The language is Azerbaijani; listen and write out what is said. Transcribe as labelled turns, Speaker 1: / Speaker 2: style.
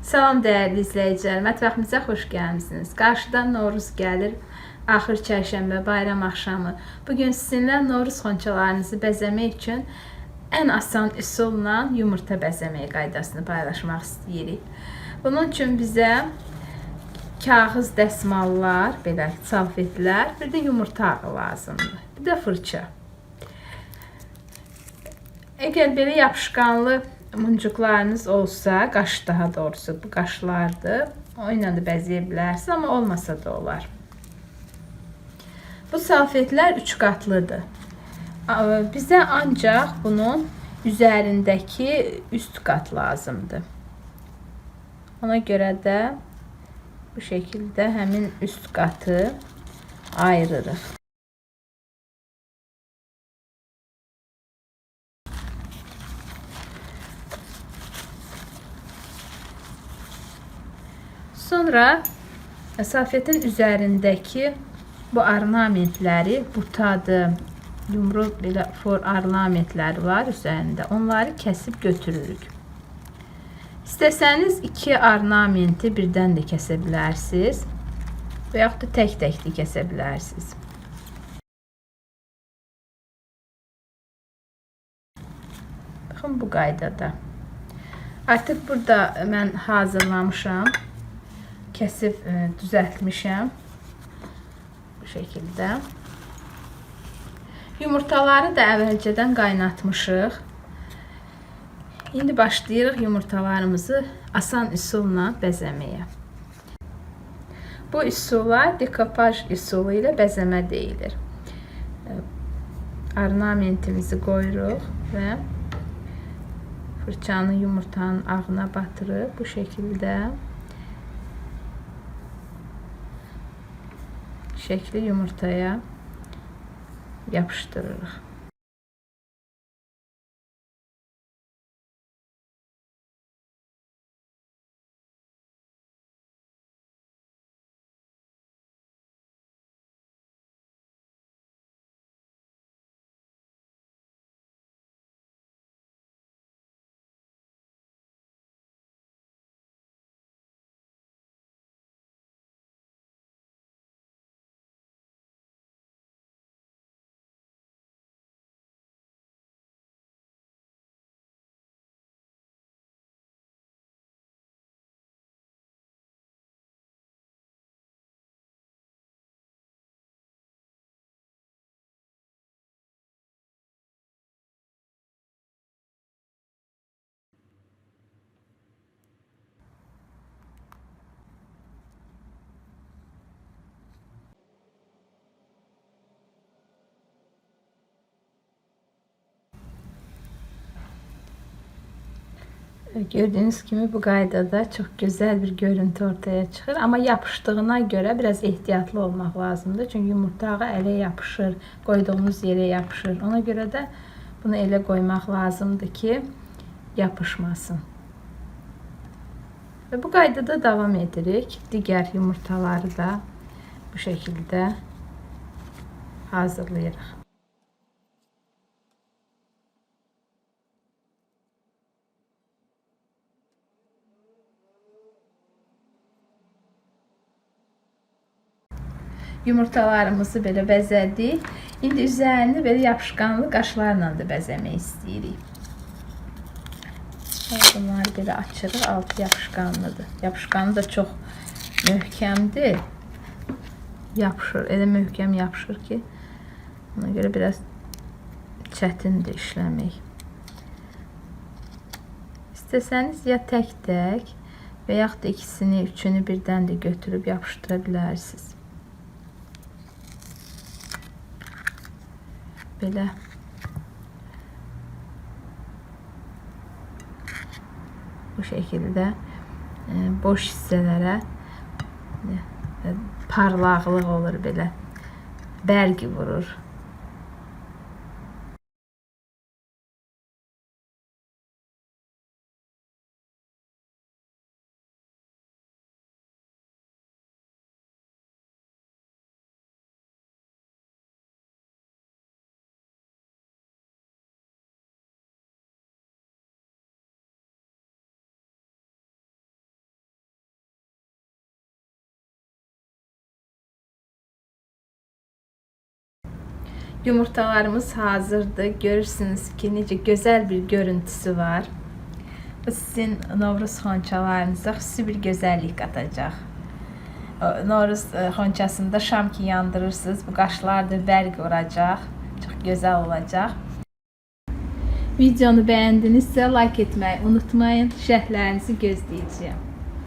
Speaker 1: Salam dəyərli izləyicilər, mətbəximizə xoş gəlmisiniz. Qarşıdan Novruz gəlir, axır çərşənbə, bayram axşamı. Bugün sizinlə Novruz xonçalarınızı bəzəmək üçün ən asan üsulla yumurta bəzəmək qaydasını paylaşmaq istəyirik. Bunun üçün bizə kağız dəsmallar, belə salfetlər, bir də yumurta ağı lazımdır. Bir də fırça. Əgər belə yapışqanlı muncuqlarınız olsa, qaş daha doğrusu bu qaşlardır. O ilə də bəzəyə bilərsiniz, amma olmasa da olar. Bu salfetlər 3 qatlıdır. Bizə ancaq bunun üzərindəki üst qat lazımdır. Ona görə də bu şəkildə həmin üst qatı ayırırıq. Sonra salfetin üzərindəki bu ornamentləri, butadır, yumru belə ornamentləri var üzərində. Onları kəsib götürürük. İstəsəniz 2 ornamenti birdən də kəsə bilərsiniz və yaxud da tək-tək də kəsə bilərsiniz. Baxın bu qaydada. Artıq burada mən hazırlamışam. Kəsib düzəltmişəm. Bu şəkildə. Yumurtaları da əvvəlcədən qaynatmışıq. İndi başlayırıq yumurtalarımızı asan üsulla bəzəməyə. Bu üsula dekopaj üsulu ilə bəzəmə deyilir. Ornamentimizi qoyuruq və fırçanı yumurtanın ağına batırıb bu şəkildə şəkli yumurtaya yapışdırırıq. Gördüğünüz kimi bu qaydada çox gözəl bir görüntü ortaya çıxır. Amma yapışdığına görə biraz ehtiyatlı olmaq lazımdır. Çünki yumurta ağı ələ yapışır, qoyduğumuz yerə yapışır. Ona görə də bunu elə qoymaq lazımdır ki, yapışmasın. Və bu qaydada davam edirik. Digər yumurtaları da bu şəkildə hazırlayırıq. Yumurtalarımızı belə bəzədik. İndi üzərini belə yapışqanlı qaşlarla da bəzəmək istəyirik. Bunları belə açırıq, altı yapışqanlıdır. Yapışqanı da çox möhkəmdir. Yapışır, elə möhkəm yapışır ki, ona görə biraz çətindir işləmək. İstəsəniz ya tək-tək və yaxud da ikisini, üçünü birdən də götürüb yapışdıra bilərsiniz. Belə bu şəkildə boş hissələrə parlaqlıq olur, belə bərq vurur. Yumurtalarımız hazırdır. Görürsünüz ki necə gözəl bir görüntüsü var. Bu sizin Novruz xonçalarınıza xüsusi bir gözəllik qatacaq. Novruz xonçasında şam ki yandırırsınız. Bu qaşlar da bərq olacaq. Çox gözəl olacaq. Videonu bəyəndinizsə like etməyi unutmayın. Şərhlərinizi gözləyəcəyəm.